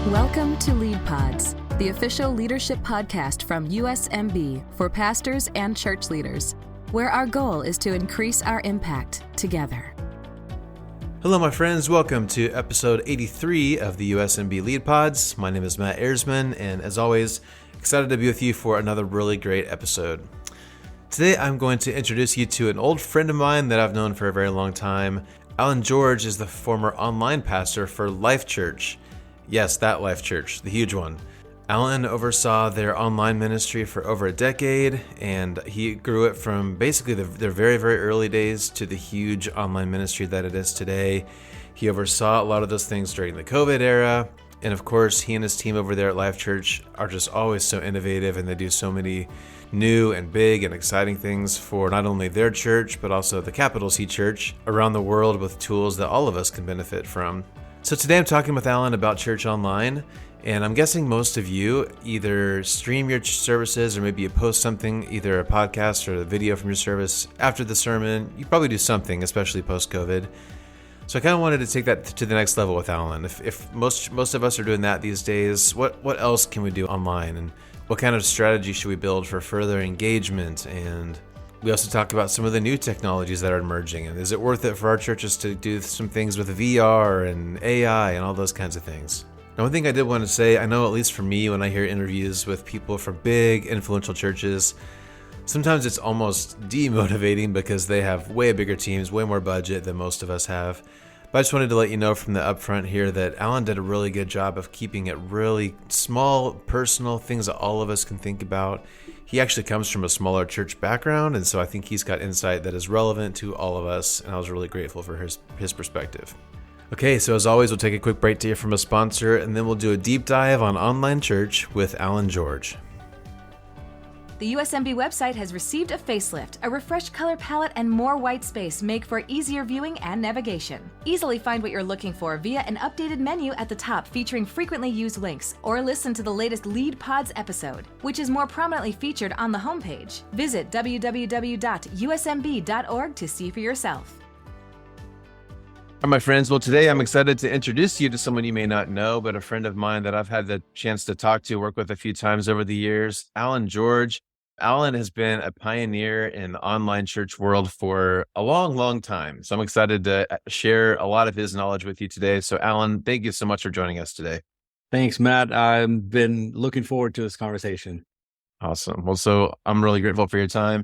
Welcome to Lead Pods, the official leadership podcast from USMB for pastors and church leaders, where our goal is to increase our impact together. Hello, my friends. Welcome to episode 83 of the USMB Lead Pods. My name is Matt Ersman, and as always, excited to be with you for another really great episode. Today, I'm going to introduce you to an old friend of mine that I've known for a very long time. Alan George is the former online pastor for Life.Church. Yes, that Life.Church, the huge one. Alan oversaw their online ministry for over a decade, and he grew it from basically their very, very early days to the huge online ministry that it is today. He oversaw a lot of those things during the COVID era, and of course, he and his team over there at Life.Church are just always so innovative, and they do so many new and big and exciting things for not only their church, but also the capital C church around the world with tools that all of us can benefit from. So today I'm talking with Alan about church online, and I'm guessing most of you either stream your services or maybe you post something, either a podcast or a video from your service after the sermon. You probably do something, especially post-COVID. So I kind of wanted to take that to the next level with Alan. If most of us are doing that these days, what else can we do online, and what kind of strategy should we build for further engagement? And we also talk about some of the new technologies that are emerging, and is it worth it for our churches to do some things with VR and AI and all those kinds of things? Now, one thing I did want to say, I know at least for me, when I hear interviews with people from big, influential churches, sometimes it's almost demotivating because they have way bigger teams, way more budget than most of us have. But I just wanted to let you know from the upfront here that Alan did a really good job of keeping it really small, personal, things that all of us can think about. He actually comes from a smaller church background, and so I think he's got insight that is relevant to all of us, and I was really grateful for his perspective. Okay, so as always, we'll take a quick break to hear from a sponsor, and then we'll do a deep dive on online church with Alan George. The USMB website has received a facelift. A refreshed color palette and more white space make for easier viewing and navigation. Easily find what you're looking for via an updated menu at the top featuring frequently used links, or listen to the latest Lead Pods episode, which is more prominently featured on the homepage. Visit www.usmb.org to see for yourself. All right, my friends. Well, today I'm excited to introduce you to someone you may not know, but a friend of mine that I've had the chance to talk to, work with a few times over the years, Alan George. Alan has been a pioneer in the online church world for a long, long time. So I'm excited to share a lot of his knowledge with you today. So Alan, thank you so much for joining us today. Thanks, Matt. I've been looking forward to this conversation. Awesome. Well, so I'm really grateful for your time.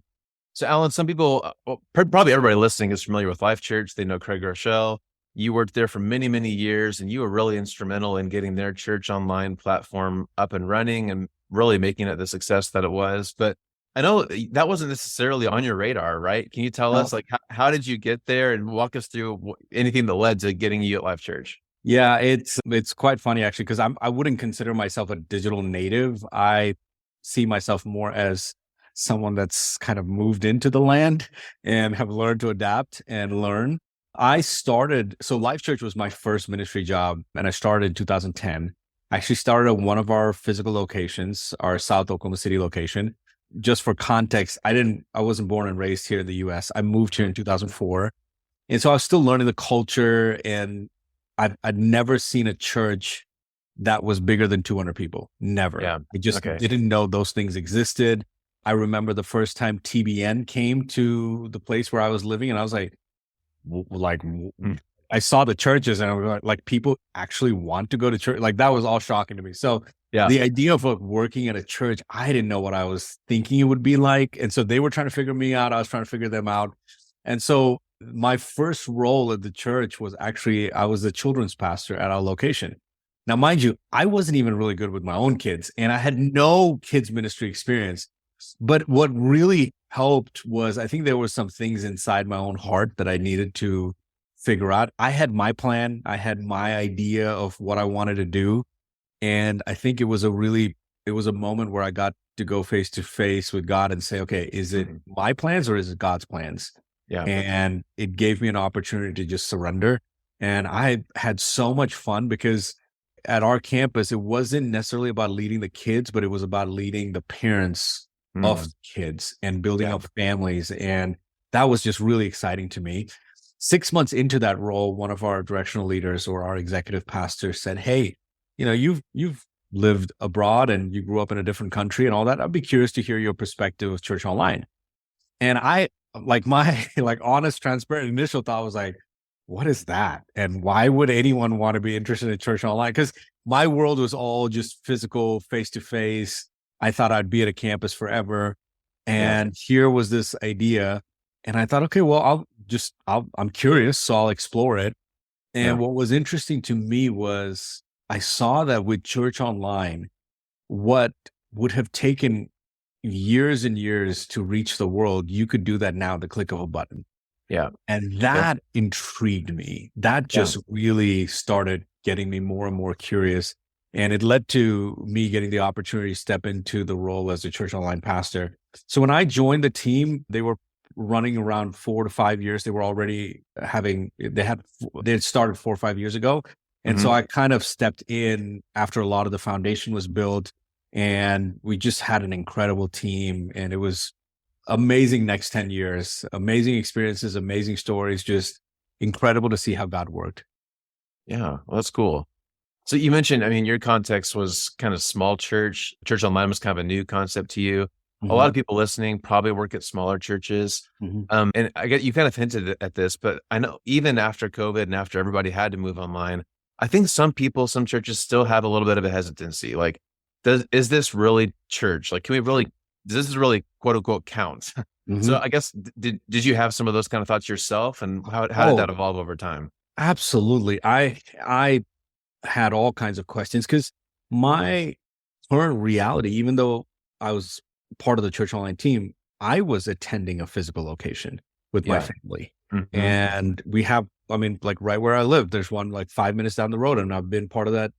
So Alan, some people, probably everybody listening is familiar with Life.Church. They know Craig Rochelle. You worked there for many, many years, and you were really instrumental in getting their church online platform up and running and really making it the success that it was. But I know that wasn't necessarily on your radar, right? Can you tell us, like, how did you get there, and walk us through anything that led to getting you at Life.Church? Yeah, it's quite funny, actually, because I wouldn't consider myself a digital native. I see myself more as someone that's kind of moved into the land and have learned to adapt and learn. So Life.Church was my first ministry job, and I started in 2010. I actually started at one of our physical locations, our South Oklahoma City location. Just for context, I wasn't born and raised here in the US. I moved here in 2004. And so I was still learning the culture, and I'd never seen a church that was bigger than 200 people. Never. Yeah. I just didn't know those things existed. I remember the first time TBN came to the place where I was living, and I was like, I saw the churches, and I was like, people actually want to go to church. Like, that was all shocking to me. So the idea of working at a church, I didn't know what I was thinking it would be like. And so they were trying to figure me out. I was trying to figure them out. And so my first role at the church was actually, I was the children's pastor at our location. Now, mind you, I wasn't even really good with my own kids, and I had no kids ministry experience. But what really helped was, I think there were some things inside my own heart that I needed to figure out. I had my plan. I had my idea of what I wanted to do. And I think it was a moment where I got to go face to face with God and say, okay, is it my plans or is it God's plans? Yeah. And it gave me an opportunity to just surrender. And I had so much fun because at our campus, it wasn't necessarily about leading the kids, but it was about leading the parents of kids and building up families. And that was just really exciting to me. 6 months into that role, one of our directional leaders or our executive pastor said, hey, you've lived abroad and you grew up in a different country and all that. I'd be curious to hear your perspective of church online. And I like my like honest, transparent initial thought was like, what is that? And why would anyone want to be interested in church online? Because my world was all just physical, face to face. I thought I'd be at a campus forever. And here was this idea. And I thought, okay, well, I'm curious, so I'll explore it. And what was interesting to me was I saw that with church online, what would have taken years and years to reach the world, you could do that now at the click of a button. Yeah. And that intrigued me. That just really started getting me more and more curious. And it led to me getting the opportunity to step into the role as a church online pastor. So when I joined the team, they were running around 4 to 5 years. They were already they had started 4 or 5 years ago. And so I kind of stepped in after a lot of the foundation was built, and we just had an incredible team, and it was amazing next 10 years, amazing experiences, amazing stories, just incredible to see how God worked. Yeah, well, that's cool. So you mentioned, I mean, your context was kind of small church. Church online was kind of a new concept to you. A lot of people listening probably work at smaller churches. And I get you kind of hinted at this, but I know even after COVID and after everybody had to move online, I think some churches still have a little bit of a hesitancy. Like, is this really church? Like, does this really quote unquote count? So I guess, did you have some of those kind of thoughts yourself, and how did that evolve over time? Absolutely. I had all kinds of questions because my current reality, even though I was part of the church online team, I was attending a physical location with my family. And we have, I mean, like right where I live, there's one like 5 minutes down the road, and I've been part of that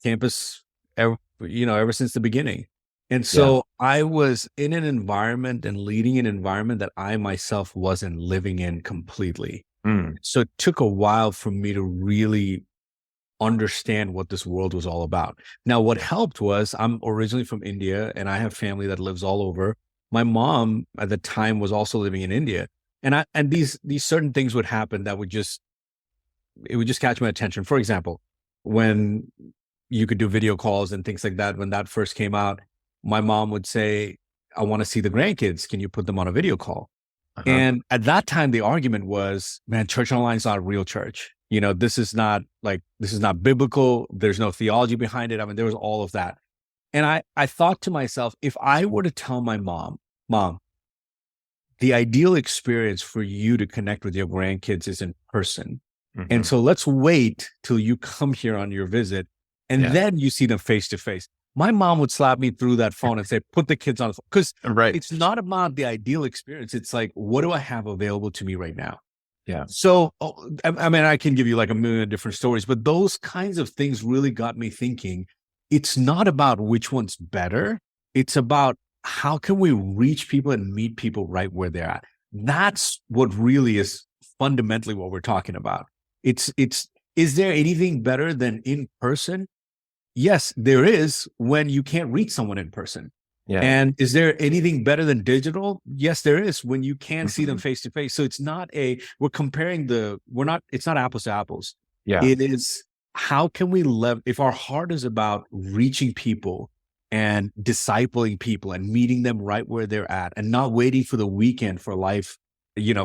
campus ever since the beginning. And so I was in an environment and leading an environment that I myself wasn't living in completely. So it took a while for me to really understand what this world was all about. Now, what helped was I'm originally from India, and I have family that lives all over. My mom at the time was also living in India. And these certain things would happen that would just catch my attention. For example, when you could do video calls and things like that, when that first came out, my mom would say, I want to see the grandkids. Can you put them on a video call? And at that time, the argument was, man, church online is not a real church. This is not biblical. There's no theology behind it. I mean, there was all of that. And I thought to myself, if I were to tell my mom, the ideal experience for you to connect with your grandkids is in person. And so let's wait till you come here on your visit, and then you see them face to face. My mom would slap me through that phone and say, put the kids on the phone. Because it's not about the ideal experience. It's like, what do I have available to me right now? Yeah. So, I mean, I can give you like a million different stories, but those kinds of things really got me thinking. It's not about which one's better. It's about how can we reach people and meet people right where they're at. That's what really is fundamentally what we're talking about. Is there anything better than in person? Yes, there is, when you can't reach someone in person. Yeah. And is there anything better than digital? Yes, there is, when you can see them face to face. So it's not it's not apples to apples. Yeah. It is, how can we if our heart is about reaching people and discipling people and meeting them right where they're at, and not waiting for the weekend for life,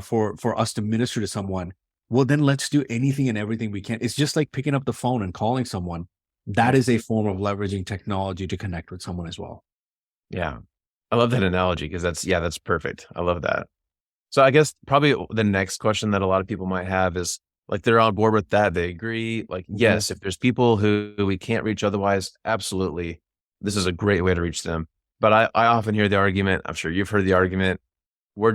for us to minister to someone, well, then let's do anything and everything we can. It's just like picking up the phone and calling someone. That is a form of leveraging technology to connect with someone as well. Yeah. I love that analogy, because that's perfect. I love that. So I guess probably the next question that a lot of people might have is, like, they're on board with that. They agree. Like, yes, if there's people who we can't reach otherwise, absolutely, this is a great way to reach them. But I often hear the argument, I'm sure you've heard the argument, we're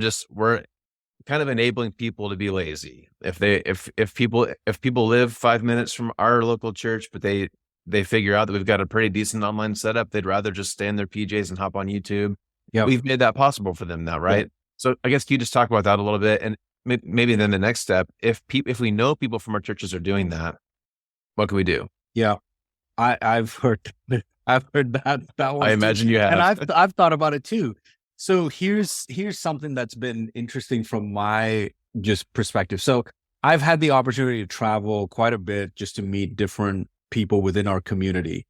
kind of enabling people to be lazy. If people live 5 minutes from our local church, but they figure out that we've got a pretty decent online setup, they'd rather just stay in their PJs and hop on YouTube. Yeah, we've made that possible for them now, right? Yeah. So I guess, can you just talk about that a little bit? And maybe then the next step, if we know people from our churches are doing that, what can we do? Yeah, I've heard that one. I imagine you have, and I've thought about it too. So here's something that's been interesting from my just perspective. So I've had the opportunity to travel quite a bit just to meet different people within our community.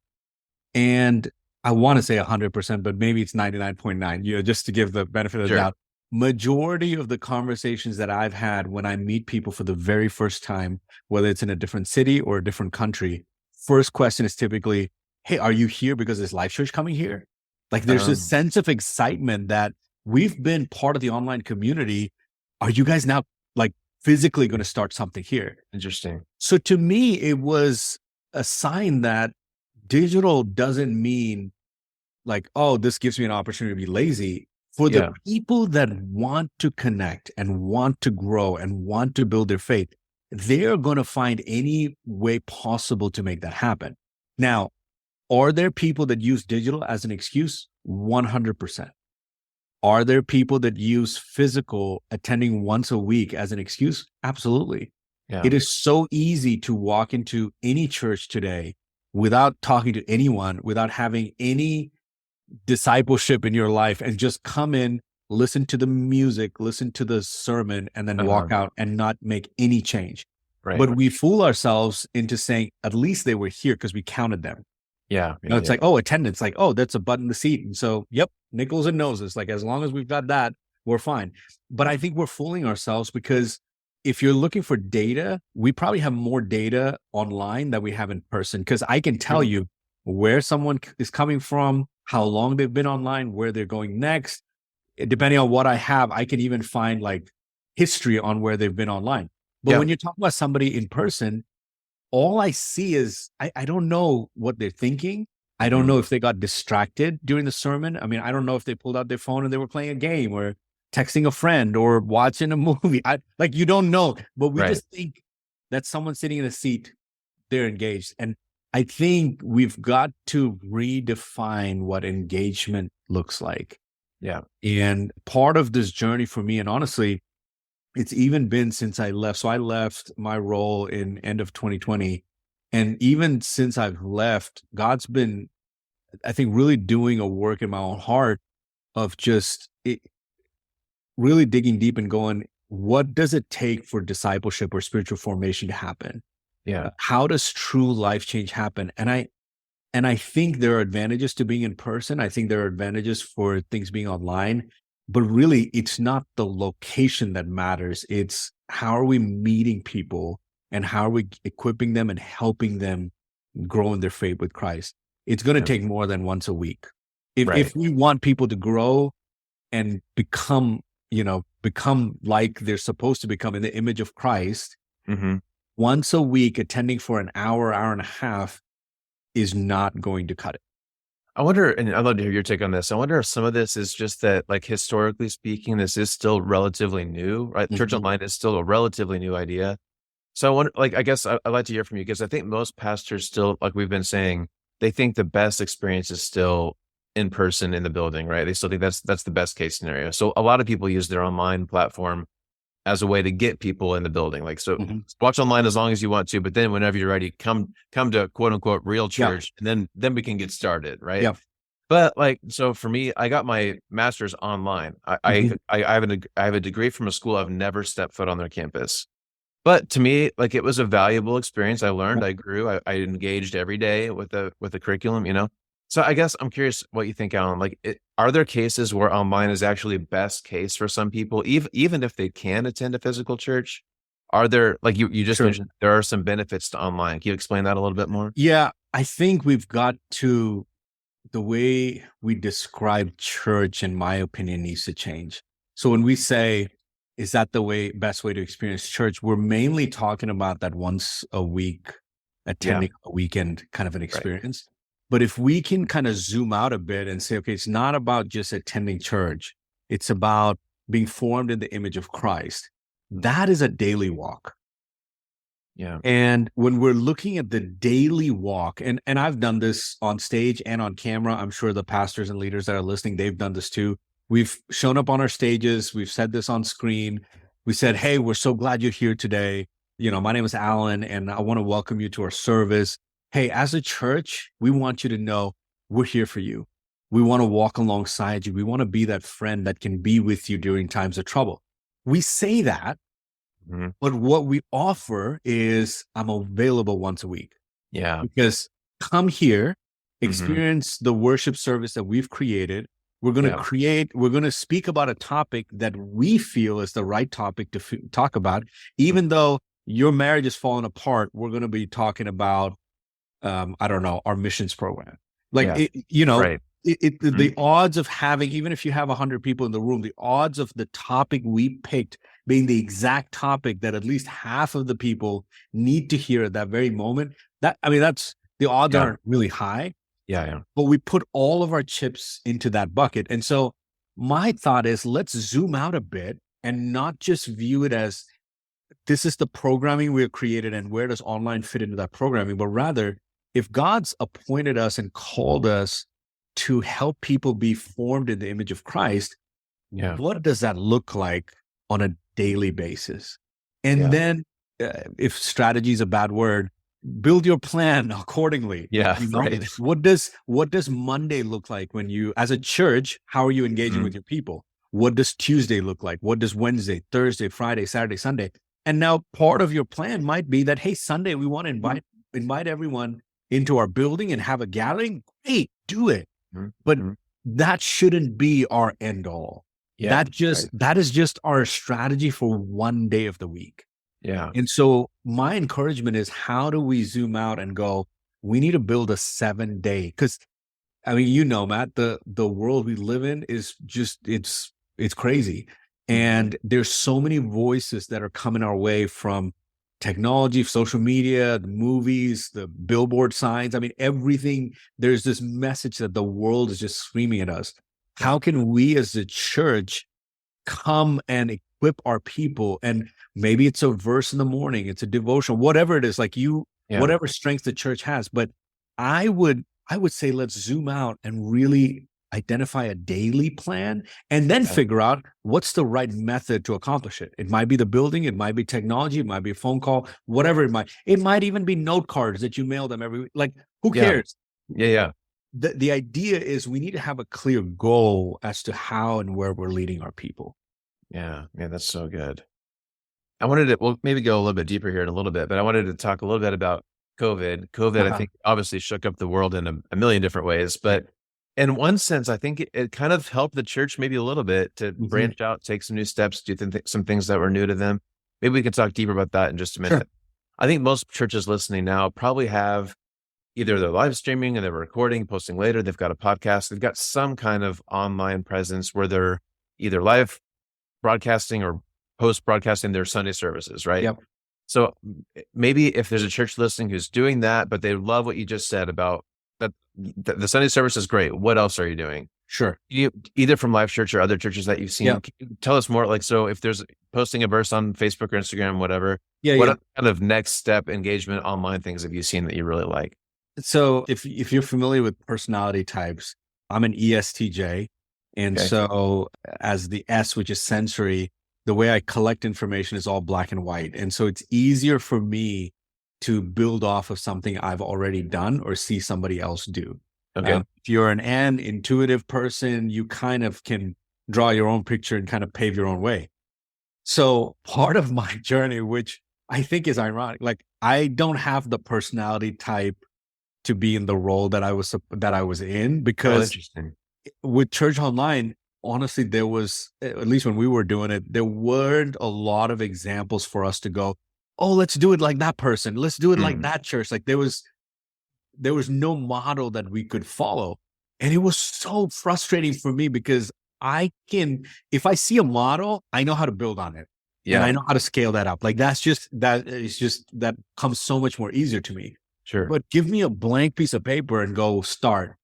And I want to say 100%, but maybe it's 99.9, just to give the benefit of the doubt. Majority of the conversations that I've had when I meet people for the very first time, whether it's in a different city or a different country, first question is typically, hey, are you here because is Life.Church coming here? Like there's this sense of excitement that we've been part of the online community. Are you guys now like physically going to start something here? Interesting. So to me, it was a sign that digital doesn't mean like, oh, this gives me an opportunity to be lazy. For the people that want to connect and want to grow and want to build their faith, they're going to find any way possible to make that happen. Now, are there people that use digital as an excuse? 100%. Are there people that use physical attending once a week as an excuse? Absolutely. Yeah. It is so easy to walk into any church today without talking to anyone, without having any discipleship in your life, and just come in, listen to the music, listen to the sermon, and then walk out and not make any change. Right. But we fool ourselves into saying, at least they were here because we counted them. Yeah. It's like, oh, attendance, like, oh, that's a butt in the seat. And so, yep, nickels and noses. Like, as long as we've got that, we're fine. But I think we're fooling ourselves, because if you're looking for data, we probably have more data online than we have in person. Because I can tell you where someone is coming from, how long they've been online, where they're going next. Depending on what I have, I can even find like history on where they've been online. But when you're talking about somebody in person, all I see is, I don't know what they're thinking. I don't know if they got distracted during the sermon. I mean, I don't know if they pulled out their phone and they were playing a game or texting a friend or watching a movie. You don't know, but we just think that someone's sitting in a seat, they're engaged. And I think we've got to redefine what engagement looks like. Yeah. And part of this journey for me, and honestly, it's even been since I left. So I left my role in end of 2020. And even since I've left, God's been, I think, really doing a work in my own heart of just really digging deep and going, what does it take for discipleship or spiritual formation to happen? Yeah. How does true life change happen? And I think there are advantages to being in person. I think there are advantages for things being online, but really it's not the location that matters. It's how are we meeting people and how are we equipping them and helping them grow in their faith with Christ? It's going to take more than once a week. If we want people to grow and become like they're supposed to become in the image of Christ, once a week attending for an hour, hour and a half is not going to cut it. I wonder, and I'd love to hear your take on this. I wonder if some of this is just that, like, historically speaking, this is still relatively new, right? Church online is still a relatively new idea. So I wonder, like, I guess I'd like to hear from you, because I think most pastors still, like we've been saying, they think the best experience is still in person in the building, right? They still think that's the best case scenario. So a lot of people use their online platform as a way to get people in the building. Like, so watch online as long as you want to, but then whenever you're ready, come to quote unquote real church, and then we can get started. Right. Yeah. But like, so for me, I got my master's online. I have a degree from a school I've never stepped foot on their campus. But to me, like, it was a valuable experience. I learned, I grew, I engaged every day with the curriculum, So I guess I'm curious what you think, Alan. Like, are there cases where online is actually best case for some people, even if they can attend a physical church? Are there, like you just mentioned, there are some benefits to online. Can you explain that a little bit more? Yeah, I think we've got to, the way we describe church, in my opinion, needs to change. So when we say, is that the best way to experience church? We're mainly talking about that once a week, attending a weekend kind of an experience. Right. But if we can kind of zoom out a bit and say, okay, it's not about just attending church. It's about being formed in the image of Christ. That is a daily walk. Yeah. And when we're looking at the daily walk, and I've done this on stage and on camera, I'm sure the pastors and leaders that are listening, they've done this too. We've shown up on our stages. We've said this on screen. We said, hey, we're so glad you're here today. My name is Alan, and I want to welcome you to our service. Hey, as a church, we want you to know we're here for you. We want to walk alongside you. We want to be that friend that can be with you during times of trouble. We say that, but what we offer is, I'm available once a week. Yeah. Because come here, Mhm. experience the worship service that we've created. We're going to we're going to speak about a topic that we feel is the right topic to talk about. Even though your marriage is falling apart, we're going to be talking about, I don't know, our missions program. Like, Yeah. Right. the odds of having, even if you have 100 people in the room, the odds of the topic we picked being the exact topic that at least half of the people need to hear at that very moment, that's the odds aren't really high. Yeah. But we put all of our chips into that bucket. And so my thought is, let's zoom out a bit and not just view it as this is the programming we have created and where does online fit into that programming, but rather, if God's appointed us and called us to help people be formed in the image of Christ, what does that look like on a daily basis? And then, if strategy is a bad word, build your plan accordingly. Yeah. Right. What does Monday look like when you, as a church, how are you engaging with your people? What does Tuesday look like? What does Wednesday, Thursday, Friday, Saturday, Sunday? And now part of your plan might be that, hey, Sunday, we want to invite everyone into our building and have a gathering. Hey, do it. But that shouldn't be our end all. Yeah. That is just our strategy for one day of the week. Yeah. And so my encouragement is, how do we zoom out and go, we need to build a 7-day? Because I mean, Matt, the world we live in is just, it's crazy. And there's so many voices that are coming our way from technology, social media, the movies, the billboard signs. I mean, everything, there's this message that the world is just screaming at us. How can we as a church come and equip our people? And maybe it's a verse in the morning, it's a devotion, whatever it is, like whatever strength the church has. But I would say, let's zoom out and really identify a daily plan and then figure out what's the right method to accomplish it. It might be the building, it might be technology, it might be a phone call, whatever it might even be note cards that you mail them every week. Like, who cares? Yeah. The idea is we need to have a clear goal as to how and where we're leading our people. Yeah, that's so good. I wanted to, maybe go a little bit deeper here in a little bit, but I wanted to talk a little bit about COVID. COVID, I think, obviously shook up the world in a million different ways, but in one sense, I think it kind of helped the church maybe a little bit to branch out, take some new steps, do some things that were new to them. Maybe we can talk deeper about that in just a minute. Sure. I think most churches listening now probably have either they're live streaming and they're recording, posting later. They've got a podcast. They've got some kind of online presence where they're either live broadcasting or post broadcasting their Sunday services, right? Yep. So maybe if there's a church listening who's doing that, but they love what you just said about that, the Sunday service is great. What else are you doing? Sure. Either from Life.Church or other churches that you've seen. Can you tell us more? Like, so if there's posting a verse on Facebook or Instagram, whatever, what kind of next step engagement online things have you seen that you really like? So if you're familiar with personality types, I'm an ESTJ. And so as the S, which is sensory, the way I collect information is all black and white. And so it's easier for me to build off of something I've already done or see somebody else do. Okay. If you're an intuitive person, you kind of can draw your own picture and kind of pave your own way. So part of my journey, which I think is ironic, like I don't have the personality type to be in the role that I was in, because with Church Online, honestly, there was, at least when we were doing it, there weren't a lot of examples for us to go, oh, let's do it like that person. Let's do it like that church. Like there was no model that we could follow. And it was so frustrating for me because if I see a model, I know how to build on it. Yeah. And I know how to scale that up. Like that comes so much more easier to me. Sure. But give me a blank piece of paper and go start.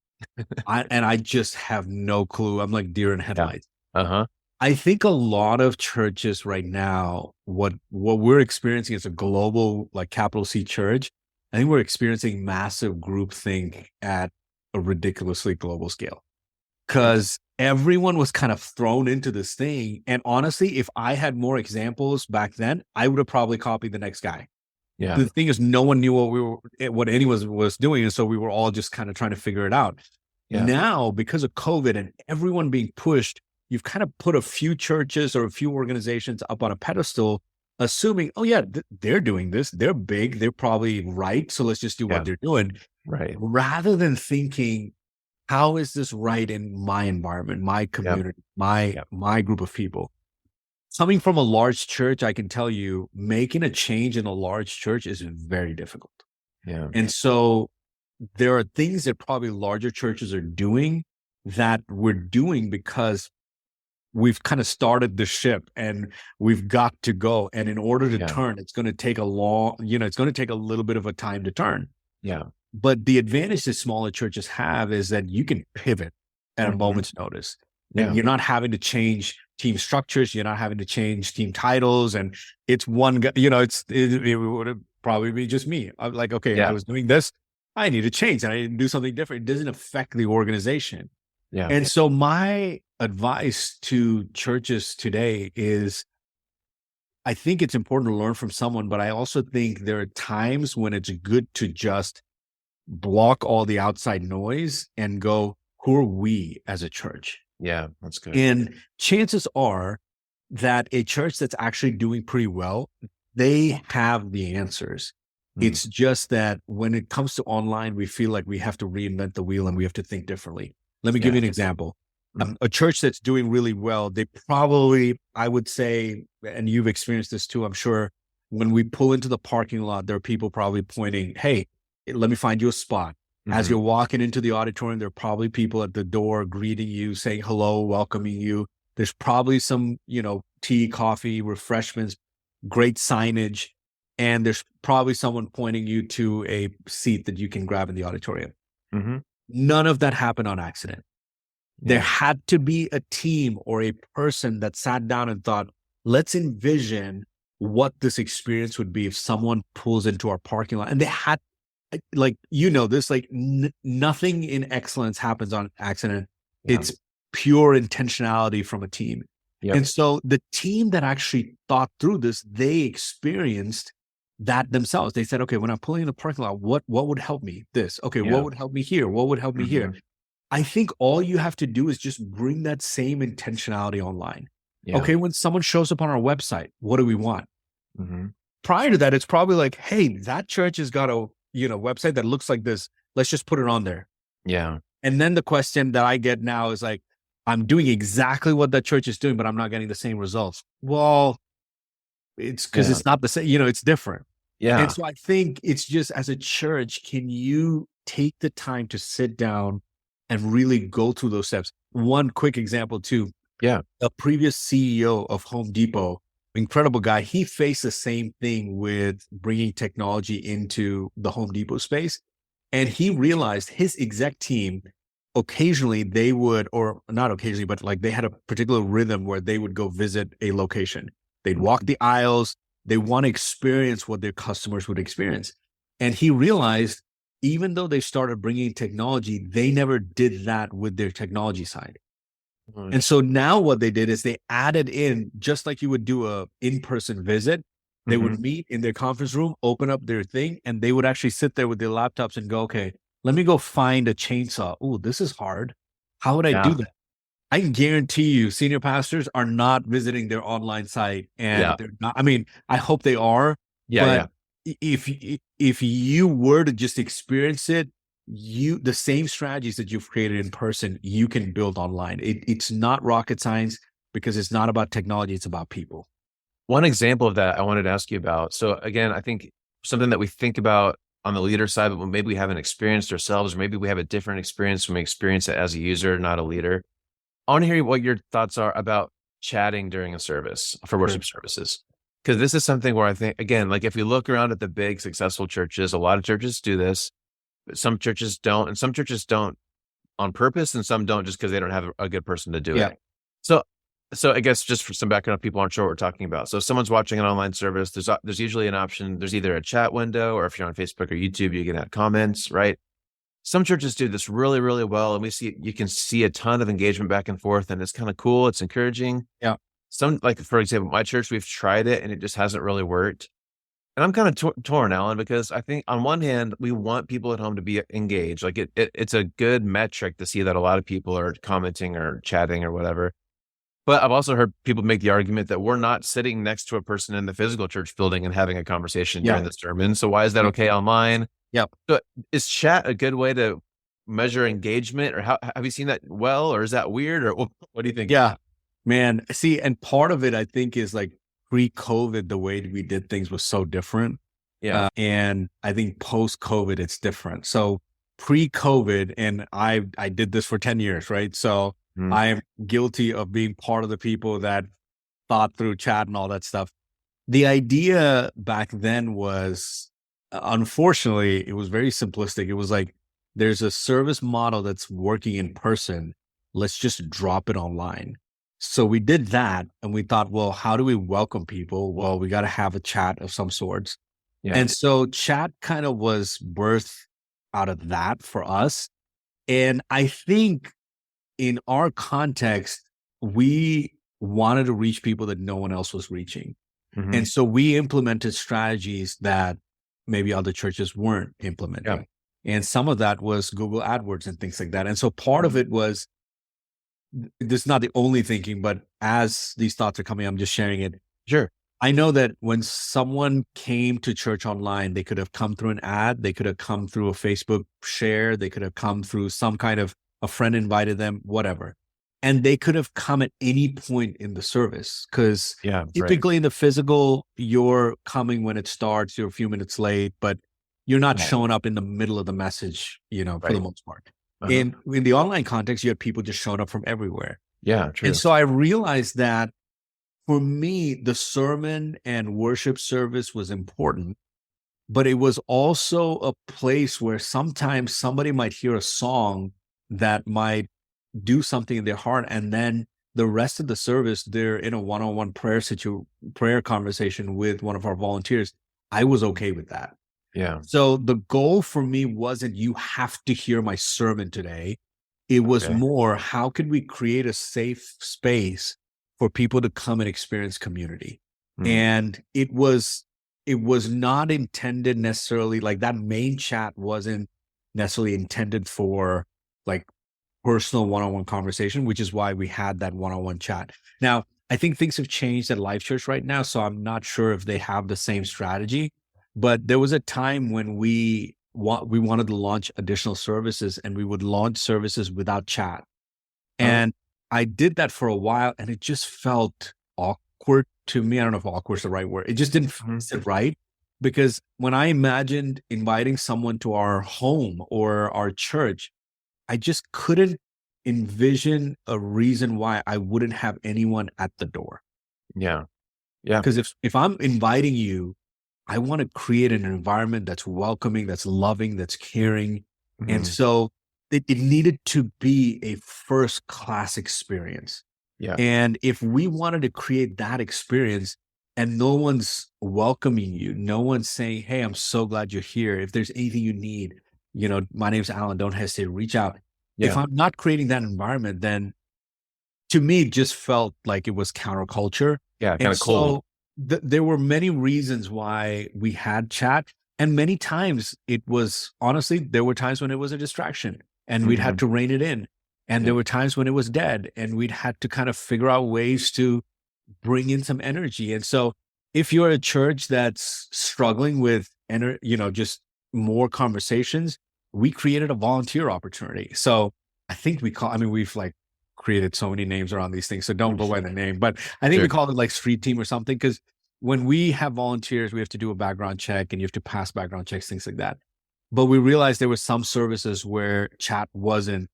I just have no clue. I'm like deer in headlights. I think a lot of churches right now, what we're experiencing is a global, like capital C church. I think we're experiencing massive groupthink at a ridiculously global scale, because everyone was kind of thrown into this thing. And honestly, if I had more examples back then, I would have probably copied the next guy. Yeah. The thing is, no one knew what anyone was doing. And so we were all just kind of trying to figure it out. Yeah. Now, because of COVID and everyone being pushed, you've kind of put a few churches or a few organizations up on a pedestal assuming, oh yeah, they're doing this. They're big. They're probably right. So let's just do what they're doing. Right. Rather than thinking, how is this right in my environment, my community, my group of people? Coming from a large church, I can tell you, making a change in a large church is very difficult. Yeah. And so there are things that probably larger churches are doing that we're doing because we've kind of started the ship and we've got to go. And in order to turn, it's going to take it's going to take a little bit of a time to turn. Yeah. But the advantage that smaller churches have is that you can pivot at a moment's notice. And you're not having to change team structures. You're not having to change team titles. And it's one guy, it would probably be just me. I'm like, okay, I was doing this. I need to change and I need to do something different. It doesn't affect the organization. Yeah. And so my advice to churches today is, I think it's important to learn from someone, but I also think there are times when it's good to just block all the outside noise and go, who are we as a church? Yeah, that's good. And chances are that a church that's actually doing pretty well, they have the answers. It's just that when it comes to online, we feel like we have to reinvent the wheel and we have to think differently. Let me give you an example. A church that's doing really well, they probably, I would say, and you've experienced this too, I'm sure, when we pull into the parking lot, there are people probably pointing, hey, let me find you a spot. As you're walking into the auditorium, there are probably people at the door greeting you, saying hello, welcoming you. There's probably some, tea, coffee, refreshments, great signage. And there's probably someone pointing you to a seat that you can grab in the auditorium. None of that happened on accident. There had to be a team or a person that sat down and thought, let's envision what this experience would be if someone pulls into our parking lot. And they had, nothing in excellence happens on accident. It's pure intentionality from a team. And so the team that actually thought through this, they experienced that themselves. They said, okay, when I'm pulling in the parking lot, what would help me? This. Okay, what would help me here? What would help me here? I think all you have to do is just bring that same intentionality online. Okay, when someone shows up on our website, what do we want? Prior to that, it's probably like, hey, that church has got a website that looks like this. Let's just put it on there. Yeah. And then the question that I get now is like, I'm doing exactly what that church is doing, but I'm not getting the same results. Well, it's because it's not the same, it's different. Yeah. And so I think it's just, as a church, can you take the time to sit down and really go through those steps? One quick example too. Yeah. A previous CEO of Home Depot, incredible guy. He faced the same thing with bringing technology into the Home Depot space. And he realized his exec team, occasionally they would, or not occasionally, but like they had a particular rhythm where they would go visit a location. They'd walk the aisles. They want to experience what their customers would experience. And he realized, even though they started bringing technology, they never did that with their technology side. And so now what they did is they added in, just like you would do a in-person visit, they would meet in their conference room, open up their thing, and they would actually sit there with their laptops and go, okay, let me go find a chainsaw. Oh, this is hard. How would I do that? I can guarantee you senior pastors are not visiting their online site, and they're not, I mean, I hope they are. But if you were to just experience it, the same strategies that you've created in person, you can build online. It's not rocket science, because it's not about technology, it's about people. One example of that I wanted to ask you about. So again, I think something that we think about on the leader side, but maybe we haven't experienced ourselves, or maybe we have a different experience when we experience it as a user, not a leader. I want to hear what your thoughts are about chatting during a service for worship services. Because this is something where I think, again, like if we look around at the big successful churches, a lot of churches do this, but some churches don't, and some churches don't on purpose, and some don't just because they don't have a good person to do it. So I guess just for some background, people aren't sure what we're talking about. So if someone's watching an online service, there's usually an option. There's either a chat window, or if you're on Facebook or YouTube, you can add comments, right? Some churches do this really, really well, and you can see a ton of engagement back and forth, and it's kind of cool. It's encouraging. Yeah. Some, like for example, my church, we've tried it and it just hasn't really worked. And I'm kind of torn, Alan, because I think on one hand, we want people at home to be engaged. Like it's a good metric to see that a lot of people are commenting or chatting or whatever. But I've also heard people make the argument that we're not sitting next to a person in the physical church building and having a conversation during the sermon. So why is that okay online? Yep. So is chat a good way to measure engagement, or have you seen that well, or is that weird, or what do you think? Yeah, man. See, and part of it, I think, is like pre-COVID, the way we did things was so different. Yeah. And I think post-COVID, it's different. So pre-COVID, and I did this for 10 years, right? So I am guilty of being part of the people that thought through chat and all that stuff. The idea back then was, unfortunately, it was very simplistic. It was like, there's a service model that's working in person. Let's just drop it online. So we did that, and we thought, well, how do we welcome people? Well, we got to have a chat of some sorts. Yeah. And so chat kind of was birthed out of that for us. And I think in our context, we wanted to reach people that no one else was reaching. And so we implemented strategies that maybe other churches weren't implementing. Yeah. And some of that was Google AdWords and things like that. And so part of it was, this is not the only thinking, but as these thoughts are coming, I'm just sharing it. Sure. I know that when someone came to church online, they could have come through an ad, they could have come through a Facebook share, they could have come through some kind of a friend invited them, whatever. And they could have come at any point in the service, because typically in the physical, you're coming when it starts, you're a few minutes late, but you're not showing up in the middle of the message, for the most part. In the online context, you had people just showing up from everywhere. Yeah, true. And so I realized that for me, the sermon and worship service was important, but it was also a place where sometimes somebody might hear a song that might do something in their heart, and then the rest of the service, they're in a one-on-one prayer conversation with one of our volunteers. I was okay with that. Yeah. So the goal for me wasn't, you have to hear my sermon today. It was more, how could we create a safe space for people to come and experience community? And it was not intended necessarily, like that main chat wasn't necessarily intended for like personal one-on-one conversation, which is why we had that one-on-one chat. Now, I think things have changed at Life.Church right now, so I'm not sure if they have the same strategy. But there was a time when we wanted to launch additional services, and we would launch services without chat. And I did that for a while, and it just felt awkward to me. I don't know if awkward is the right word. It just didn't sit right, because when I imagined inviting someone to our home or our church, I just couldn't envision a reason why I wouldn't have anyone at the door. Yeah. Yeah. Because if I'm inviting you, I want to create an environment that's welcoming, that's loving, that's caring. And so it needed to be a first class experience. Yeah. And if we wanted to create that experience and no one's welcoming you, no one's saying, hey, I'm so glad you're here. If there's anything you need, my name's Alan, don't hesitate to reach out. Yeah. If I'm not creating that environment, then to me, it just felt like it was counterculture. Yeah, kind of cold. So there were many reasons why we had chat. And many times it was, honestly, there were times when it was a distraction and we'd had to rein it in. And there were times when it was dead and we'd had to kind of figure out ways to bring in some energy. And so if you're a church that's struggling with, just more conversations, we created a volunteer opportunity. So I think we've like created so many names around these things, so don't go by the name, but I think we call it like street team or something. Because when we have volunteers, we have to do a background check and you have to pass background checks, things like that. But we realized there were some services where chat wasn't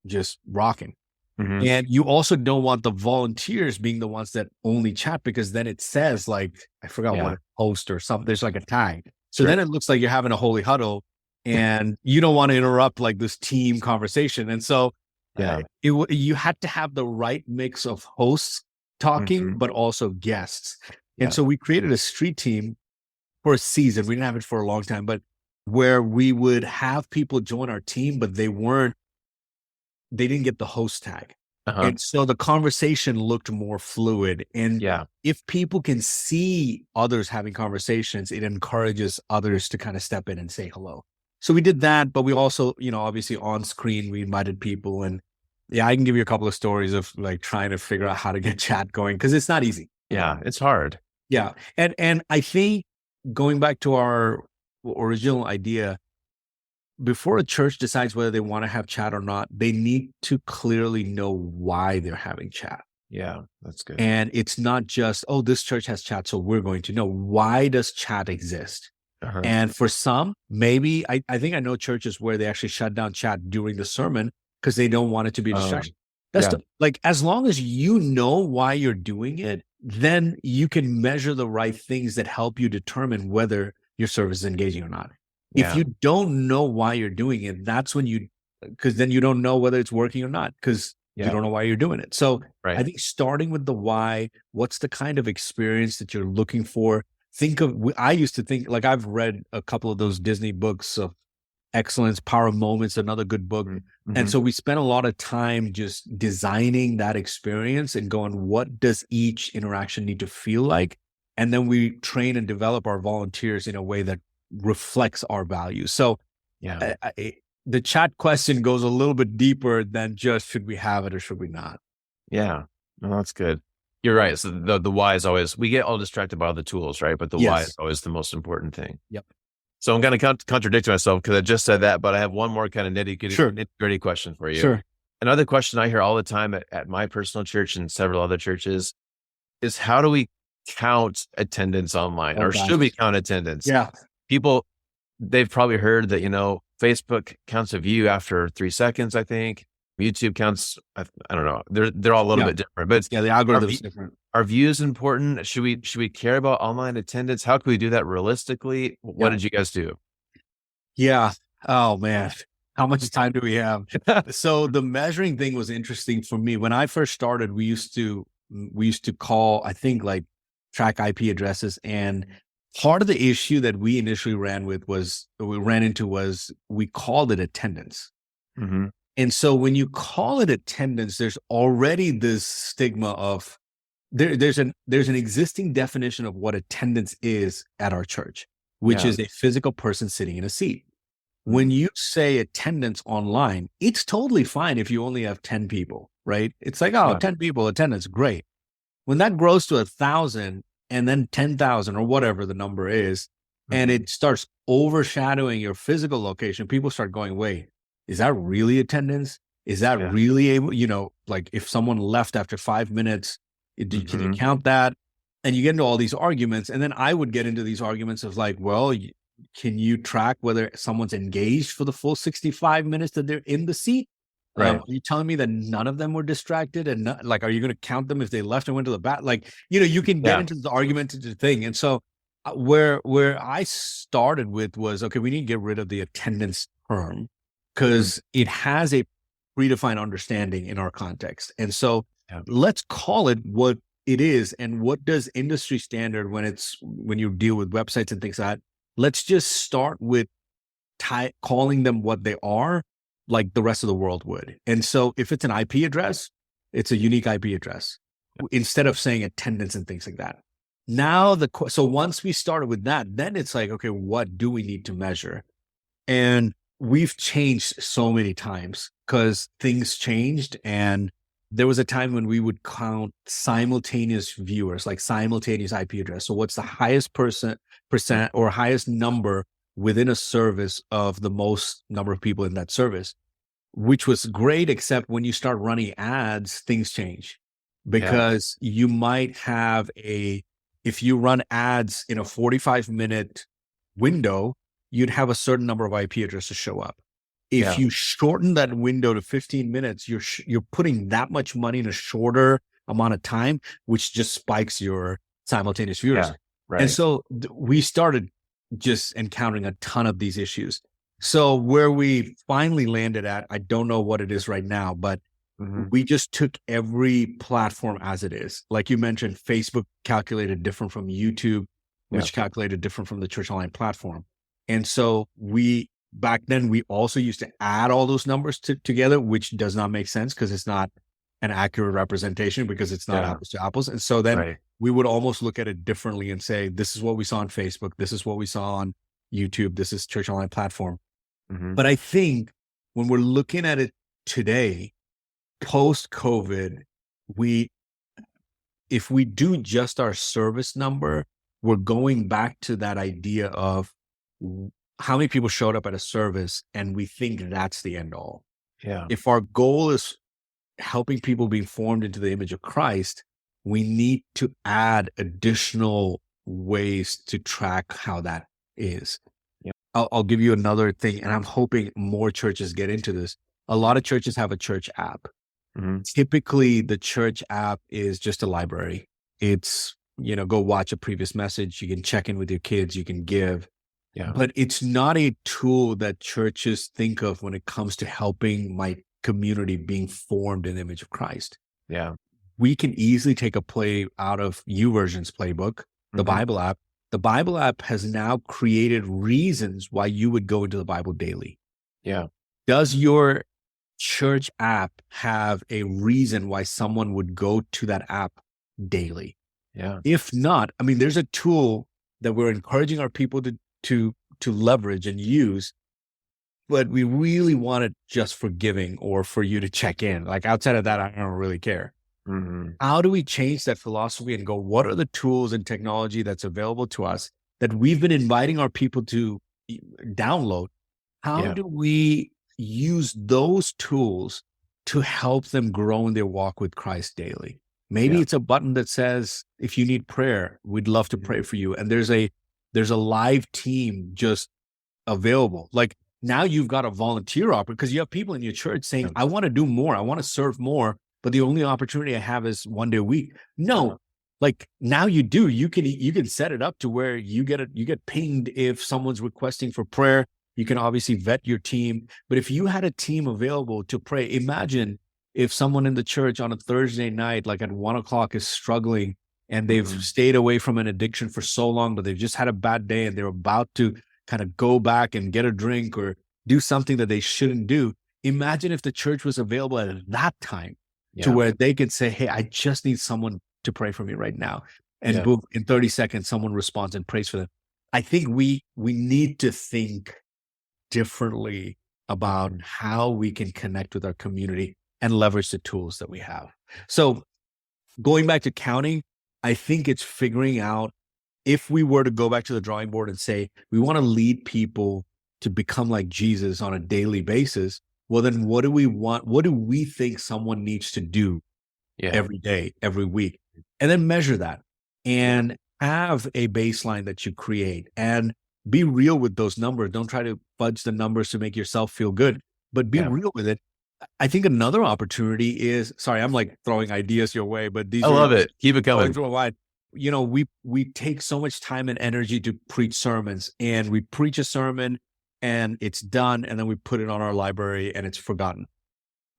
just rocking. And you also don't want the volunteers being the ones that only chat, because then it says like, I forgot what, host or something. There's like a tag. So then it looks like you're having a holy huddle and you don't want to interrupt like this team conversation. And so you had to have the right mix of hosts talking, but also guests. And so we created a street team for a season. We didn't have it for a long time, but where we would have people join our team, but they didn't get the host tag. And so the conversation looked more fluid. And if people can see others having conversations, it encourages others to kind of step in and say hello. So we did that, but we also, obviously on screen, we invited people and Yeah, I can give you a couple of stories of like trying to figure out how to get chat going because it's not easy. Yeah, it's hard. Yeah. And I think going back to our original idea, before a church decides whether they want to have chat or not, they need to clearly know why they're having chat. Yeah, that's good. And it's not just, oh, this church has chat, so we're going to know. Why does chat exist? Uh-huh. And for some, maybe I think I know churches where they actually shut down chat during the sermon because they don't want it to be a distraction. That's like, as long as you know why you're doing it, then you can measure the right things that help you determine whether your service is engaging or not. Yeah. If you don't know why you're doing it, that's when because then you don't know whether it's working or not because you don't know why you're doing it. So I think starting with the why, what's the kind of experience that you're looking for? I used to think, like, I've read a couple of those Disney books of excellence, Power of Moments, another good book. Mm-hmm. And so we spent a lot of time just designing that experience and going, what does each interaction need to feel like? And then we train and develop our volunteers in a way that reflects our values. So the chat question goes a little bit deeper than just should we have it or should we not? Yeah, no, that's good. You're right. So the why is always, we get all distracted by all the tools, right? But the why is always the most important thing. Yep. So I'm going to contradict myself because I just said that, but I have one more kind of nitty-gritty question for you. Sure. Another question I hear all the time at my personal church and several other churches is, how do we count attendance online, or should we count attendance? Yeah. People, they've probably heard that, Facebook counts a view after 3 seconds, I think. YouTube counts, I don't know. They're all a little bit different, but the algorithm is different. Are views important? Should we care about online attendance? How can we do that realistically? What did you guys do? Yeah. Oh man. How much time do we have? So the measuring thing was interesting for me. When I first started, we used to call, I think, like, track IP addresses. And part of the issue that we initially ran into was we called it attendance. Mm-hmm. And so when you call it attendance, there's already this stigma of there's an existing definition of what attendance is at our church, which is a physical person sitting in a seat. When you say attendance online, it's totally fine if you only have 10 people, right? It's like, 10 people attendance, great. When that grows to 1,000 and then 10,000 or whatever the number is, and it starts overshadowing your physical location, people start going, wait, is that really attendance? Is that really able, like, if someone left after 5 minutes, can you count that? And you get into all these arguments. And then I would get into these arguments of like, well, can you track whether someone's engaged for the full 65 minutes that they're in the seat? Right. Are you telling me that none of them were distracted? And are you going to count them if they left and went to the bath? Like, you can get into the argumentative thing. And so where I started with was, okay, we need to get rid of the attendance term because it has a predefined understanding in our context. And so let's call it what it is. And what does industry standard when you deal with websites and things like that? Let's just start with calling them what they are, like the rest of the world would. And so if it's an IP address, it's a unique IP address instead of saying attendance and things like that. Now, so once we started with that, then it's like, okay, what do we need to measure? And we've changed so many times because things changed. And there was a time when we would count simultaneous viewers, like simultaneous IP address. So what's the highest percent or highest number within a service of the most number of people in that service, which was great, except when you start running ads, things change because you might have if you run ads in a 45-minute window, you'd have a certain number of IP addresses show up. If you shorten that window to 15 minutes, you're putting that much money in a shorter amount of time, which just spikes your simultaneous viewers. Right. And so we started just encountering a ton of these issues. So where we finally landed at, I don't know what it is right now, but we just took every platform as it is. Like you mentioned, Facebook calculated different from YouTube, which calculated different from the Church Online platform. And so back then, we also used to add all those numbers together, which does not make sense because it's not an accurate representation because it's not apples to apples. And so then we would almost look at it differently and say, this is what we saw on Facebook. This is what we saw on YouTube. This is Church Online platform. But I think when we're looking at it today, post-COVID, if we do just our service number, we're going back to that idea of how many people showed up at a service, and we think that's the end all. Yeah. If our goal is helping people be formed into the image of Christ, we need to add additional ways to track how that is. Yeah. I'll give you another thing, and I'm hoping more churches get into this. A lot of churches have a church app. Mm-hmm. Typically, the church app is just a library. It's, go watch a previous message. You can check in with your kids. You can give. Yeah. But it's not a tool that churches think of when it comes to helping my community being formed in the image of Christ. Yeah. We can easily take a play out of YouVersion's playbook, the Bible app. The Bible app has now created reasons why you would go into the Bible daily. Yeah. Does your church app have a reason why someone would go to that app daily? Yeah. If not, there's a tool that we're encouraging our people to leverage and use, but we really want it just for giving or for you to check in. Like outside of that, I don't really care. Mm-hmm. How do we change that philosophy and go, what are the tools and technology that's available to us that we've been inviting our people to download? How do we use those tools to help them grow in their walk with Christ daily? Maybe it's a button that says, if you need prayer, we'd love to pray for you. And there's a live team just available. Like now you've got a volunteer option because you have people in your church saying, I want to do more. I want to serve more, but the only opportunity I have is one day a week. No, like now you do, you can set it up to where you get pinged if someone's requesting for prayer. You can obviously vet your team, but if you had a team available to pray, imagine if someone in the church on a Thursday night, like at 1:00 is struggling and they've stayed away from an addiction for so long, but they've just had a bad day and they're about to kind of go back and get a drink or do something that they shouldn't do. Imagine if the church was available at that time to where they could say, hey, I just need someone to pray for me right now. And boom, in 30 seconds, someone responds and prays for them. I think we need to think differently about how we can connect with our community and leverage the tools that we have. So going back to counting, I think it's figuring out, if we were to go back to the drawing board and say, we want to lead people to become like Jesus on a daily basis, well, then what do we want? What do we think someone needs to do every day, every week? And then measure that and have a baseline that you create and be real with those numbers. Don't try to fudge the numbers to make yourself feel good, but be real with it. I think another opportunity is, sorry, I'm like throwing ideas your way, but these I love it. Keep it coming. We take so much time and energy to preach sermons, and we preach a sermon and it's done, and then we put it on our library and it's forgotten.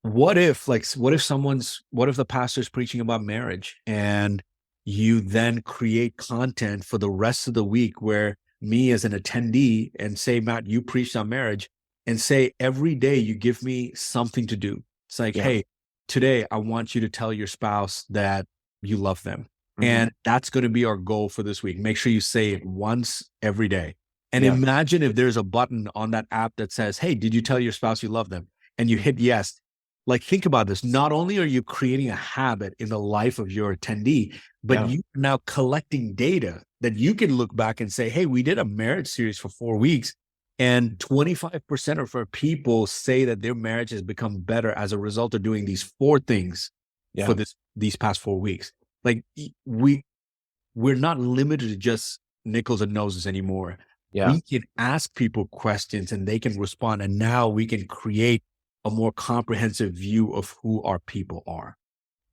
What if the pastor's preaching about marriage and you then create content for the rest of the week where me as an attendee and say, Matt, you preached on marriage, and say every day you give me something to do. It's like, hey, today I want you to tell your spouse that you love them. And that's going to be our goal for this week. Make sure you say it once every day. And imagine if there's a button on that app that says, hey, did you tell your spouse you love them? And you hit yes. Like, think about this. Not only are you creating a habit in the life of your attendee, but you're now collecting data that you can look back and say, hey, we did a marriage series for 4 weeks, and 25% of our people say that their marriage has become better as a result of doing these 4 things for these past 4 weeks. Like, we're not limited to just nickels and noses anymore. We can ask people questions and they can respond. And now we can create a more comprehensive view of who our people are.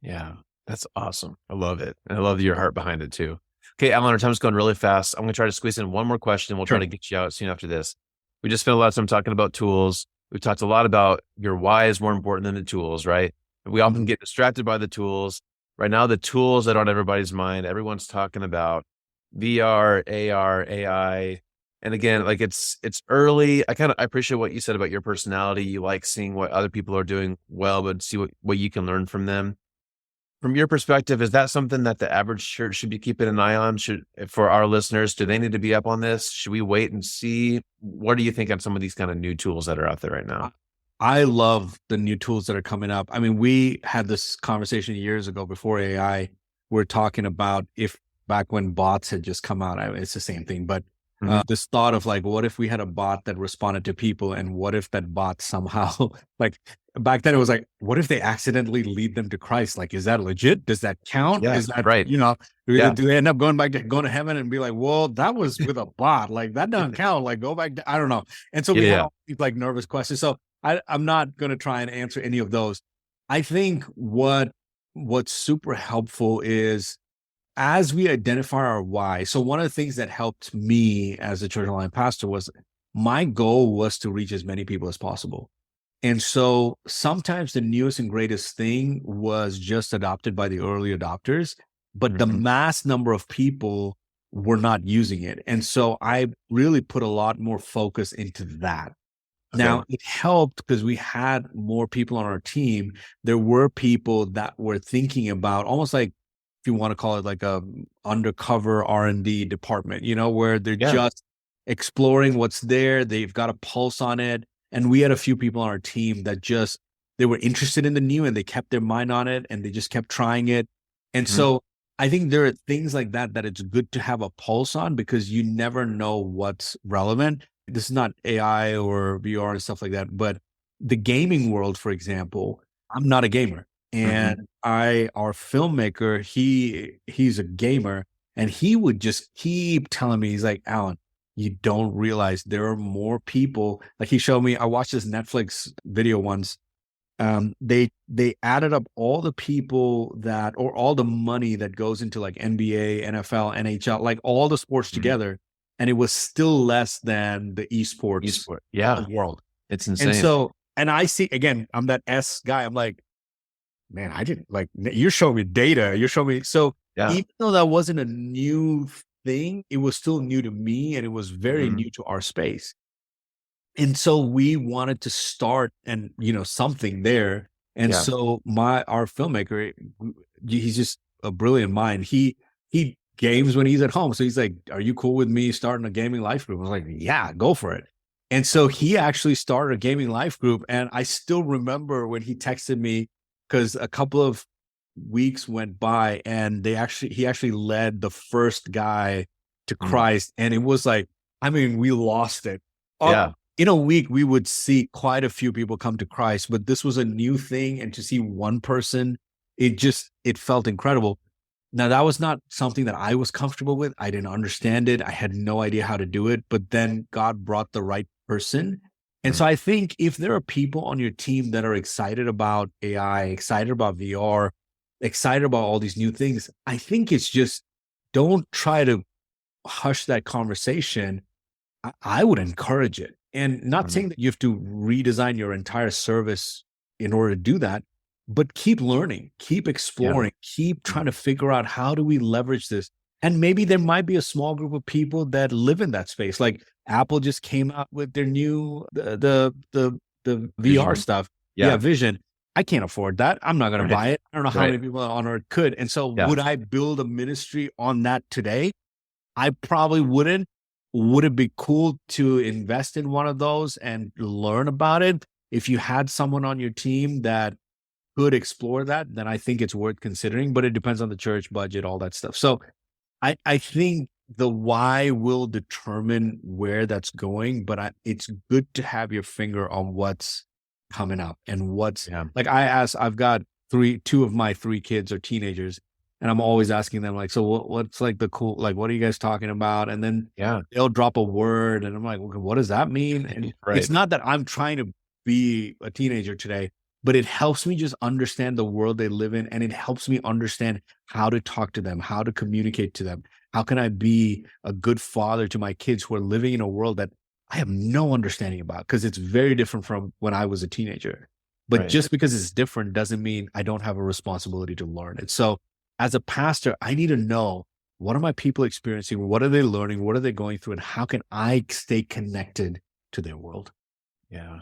Yeah, that's awesome. I love it. And I love your heart behind it too. Okay, Alan, our time's going really fast. I'm going to try to squeeze in one more question. We'll try to get you out soon after this. We just spent a lot of time talking about tools. We've talked a lot about your why is more important than the tools, right? We often get distracted by the tools. Right now, the tools that are on everybody's mind, everyone's talking about VR, AR, AI. And again, like it's early. I appreciate what you said about your personality. You like seeing what other people are doing well, but see what you can learn from them. From your perspective, is that something that the average church should be keeping an eye on? For our listeners, do they need to be up on this? Should we wait and see? What do you think on some of these kind of new tools that are out there right now? I love the new tools that are coming up. I mean, we had this conversation years ago before AI. We're talking about if back when bots had just come out, it's the same thing, but this thought of like, what if we had a bot that responded to people, and what if that bot somehow, like back then it was like, what if they accidentally lead them to Christ? Like, is that legit? Does that count? Yeah, Is that, right. do they end up going to heaven and be like, well, that was with a bot. Like that doesn't count. Like go back I don't know. And so we have all these like nervous questions. So I'm not going to try and answer any of those. I think what's super helpful is as we identify our why. So one of the things that helped me as a church online pastor was my goal was to reach as many people as possible. And so sometimes the newest and greatest thing was just adopted by the early adopters, but the mass number of people were not using it. And so I really put a lot more focus into that. Okay. Now, it helped because we had more people on our team. There were people that were thinking about almost like, if you want to call it like a undercover R&D department, where they're just exploring what's there. They've got a pulse on it. And we had a few people on our team that they were interested in the new and they kept their mind on it and they just kept trying it. And so I think there are things like that it's good to have a pulse on because you never know what's relevant. This is not AI or VR and stuff like that, but the gaming world, for example, I'm not a gamer. And our filmmaker, he's a gamer, and he would just keep telling me, he's like, Alan, you don't realize there are more people. Like he showed me, I watched this Netflix video once. They added up all the people or all the money that goes into like NBA, NFL, NHL, like all the sports together. And it was still less than the esports world. It's insane. And so, and I see, again, I'm that S guy. I'm like, man, I didn't like, you're showing me data. You're showing me. So even though that wasn't a new thing, it was still new to me and it was very new to our space. And so we wanted to start and, something there. And so our filmmaker, he's just a brilliant mind. He games when he's at home. So he's like, are you cool with me starting a gaming life group? I was like, yeah, go for it. And so he actually started a gaming life group. And I still remember when he texted me, because a couple of weeks went by and he actually led the first guy to Christ. And it was like, we lost it. In a week, we would see quite a few people come to Christ, but this was a new thing. And to see one person, it felt incredible. Now, that was not something that I was comfortable with. I didn't understand it. I had no idea how to do it, but then God brought the right person. And so I think if there are people on your team that are excited about AI, excited about VR, excited about all these new things, I think it's just don't try to hush that conversation. I would encourage it. And not saying that you have to redesign your entire service in order to do that, but keep learning, keep exploring, keep trying to figure out how do we leverage this. And maybe there might be a small group of people that live in that space. Like Apple just came out with their new the VR stuff. Vision. I can't afford that. I'm not going to buy it. I don't know how many people on earth could. And so would I build a ministry on that today? I probably wouldn't. Would it be cool to invest in one of those and learn about it? If you had someone on your team that could explore that, then I think it's worth considering, but it depends on the church budget, all that stuff. So I think the why will determine where that's going, but it's good to have your finger on what's coming up and what's like I've got two of my three kids are teenagers, and I'm always asking them like, so what's like the cool, like, what are you guys talking about? And then they'll drop a word and I'm like, okay, what does that mean? And it's not that I'm trying to be a teenager today, but it helps me just understand the world they live in. And it helps me understand how to talk to them, how to communicate to them. How can I be a good father to my kids who are living in a world that I have no understanding about? Because it's very different from when I was a teenager. But just because it's different doesn't mean I don't have a responsibility to learn it. So as a pastor, I need to know, what are my people experiencing? What are they learning? What are they going through? And how can I stay connected to their world? Yeah.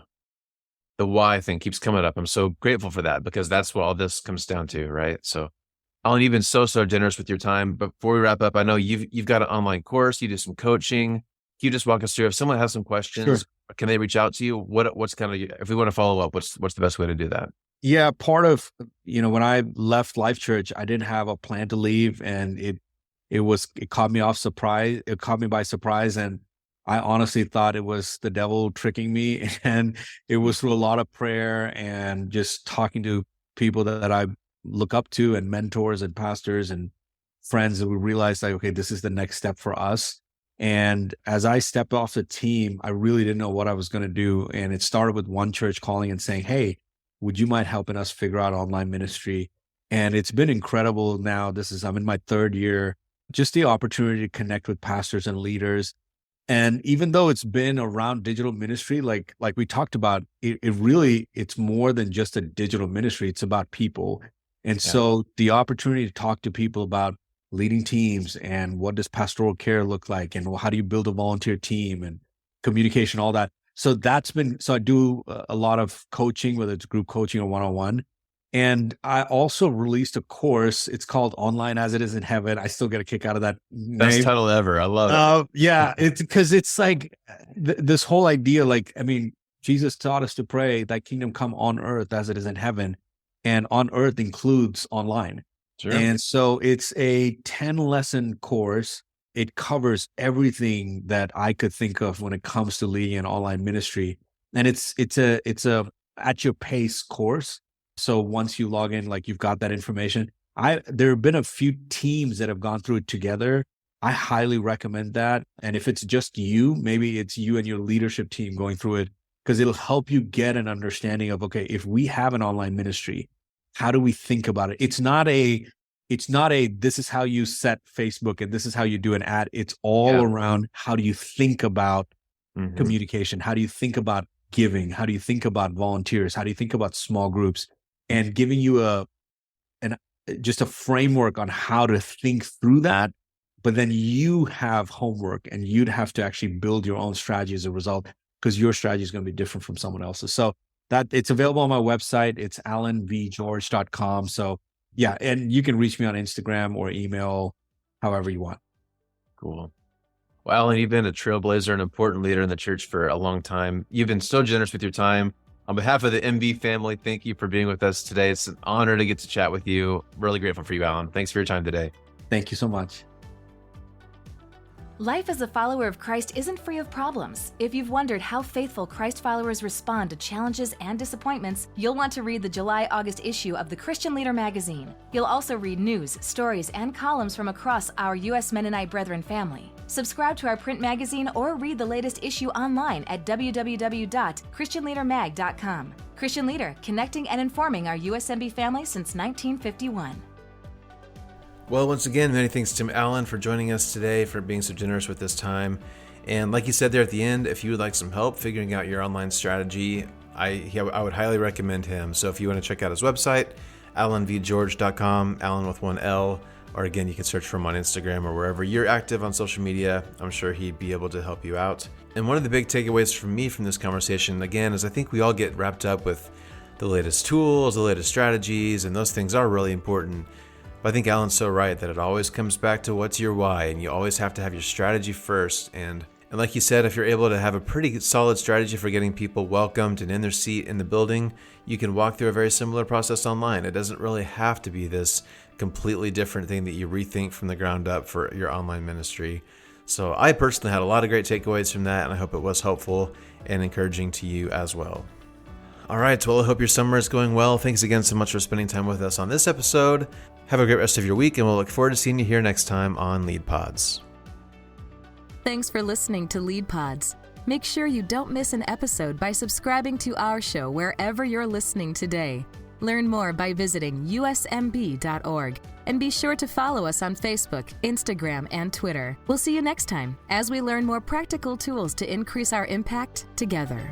The why thing keeps coming up. I'm so grateful for that because that's what all this comes down to, right? So Alan, you've been so generous with your time. But before we wrap up, I know you've got an online course, you do some coaching. you just walk us through, if someone has some questions, Sure. can they reach out to you? What's kind of, if we want to follow up, what's the best way to do that? Yeah, part of, when I left Life.Church, I didn't have a plan to leave, and it caught me off surprise. It caught me by surprise, and I honestly thought it was the devil tricking me. And it was through a lot of prayer and just talking to people that I look up to, and mentors and pastors and friends, that we realized, like, okay, this is the next step for us. And as I stepped off the team, I really didn't know what I was going to do. And it started with one church calling and saying, hey, would you mind helping us figure out online ministry? And it's been incredible. Now I'm in my third year, just the opportunity to connect with pastors and leaders. And even though it's been around digital ministry, like we talked about, it's more than just a digital ministry. It's about people. And so the opportunity to talk to people about leading teams, and what does pastoral care look like, and how do you build a volunteer team, and communication, all that. So I do a lot of coaching, whether it's group coaching or one-on-one. And I also released a course. It's called Online as It Is in Heaven. I still get a kick out of that name. Best title ever. I love it. Yeah, it's because it's like this whole idea, Jesus taught us to pray, thy kingdom come on earth as it is in heaven. And on earth includes online. Sure. And so it's a 10-lesson course. It covers everything that I could think of when it comes to leading an online ministry. And it's a at your pace course. So once you log in, you've got that information. There have been a few teams that have gone through it together. I highly recommend that. And if it's just you, maybe it's you and your leadership team going through it, because it'll help you get an understanding of, okay, if we have an online ministry, how do we think about it? It's not a, this is how you set Facebook and this is how you do an ad. It's all around, how do you think about communication? How do you think about giving? How do you think about volunteers? How do you think about small groups? And giving you just a framework on how to think through that. But then you have homework, and you'd have to actually build your own strategy as a result, because your strategy is going to be different from someone else's. So that it's available on my website. It's alanvgeorge.com. So yeah, and you can reach me on Instagram or email, however you want. Cool. Well, Alan, you've been a trailblazer, an important leader in the church for a long time. You've been so generous with your time. On behalf of the MB family, thank you for being with us today. It's an honor to get to chat with you. Really grateful for you, Alan. Thanks for your time today. Thank you so much. Life as a follower of Christ isn't free of problems. If you've wondered how faithful Christ followers respond to challenges and disappointments, you'll want to read the July-August issue of the Christian Leader magazine. You'll also read news, stories, and columns from across our U.S. Mennonite Brethren family. Subscribe to our print magazine or read the latest issue online at www.christianleadermag.com. Christian Leader, connecting and informing our USMB family since 1951. Well, once again, many thanks to Alan for joining us today, for being so generous with this time. And like you said there at the end, if you would like some help figuring out your online strategy, I would highly recommend him. So if you want to check out his website, alanvgeorge.com, Alan with one L, or again, you can search for him on Instagram or wherever you're active on social media. I'm sure he'd be able to help you out. And one of the big takeaways for me from this conversation, again, is I think we all get wrapped up with the latest tools, the latest strategies, and those things are really important. But I think Alan's so right that it always comes back to what's your why, and you always have to have your strategy first. And like you said, if you're able to have a pretty solid strategy for getting people welcomed and in their seat in the building, you can walk through a very similar process online. It doesn't really have to be this completely different thing that you rethink from the ground up for your online ministry. So I personally had a lot of great takeaways from that, and I hope it was helpful and encouraging to you as well. All right, well, I hope your summer is going well. Thanks again so much for spending time with us on this episode. Have a great rest of your week, and we'll look forward to seeing you here next time on Lead Pods. Thanks for listening to Lead Pods. Make sure you don't miss an episode by subscribing to our show wherever you're listening today. Learn more by visiting usmb.org, and be sure to follow us on Facebook, Instagram, and Twitter. We'll see you next time as we learn more practical tools to increase our impact together.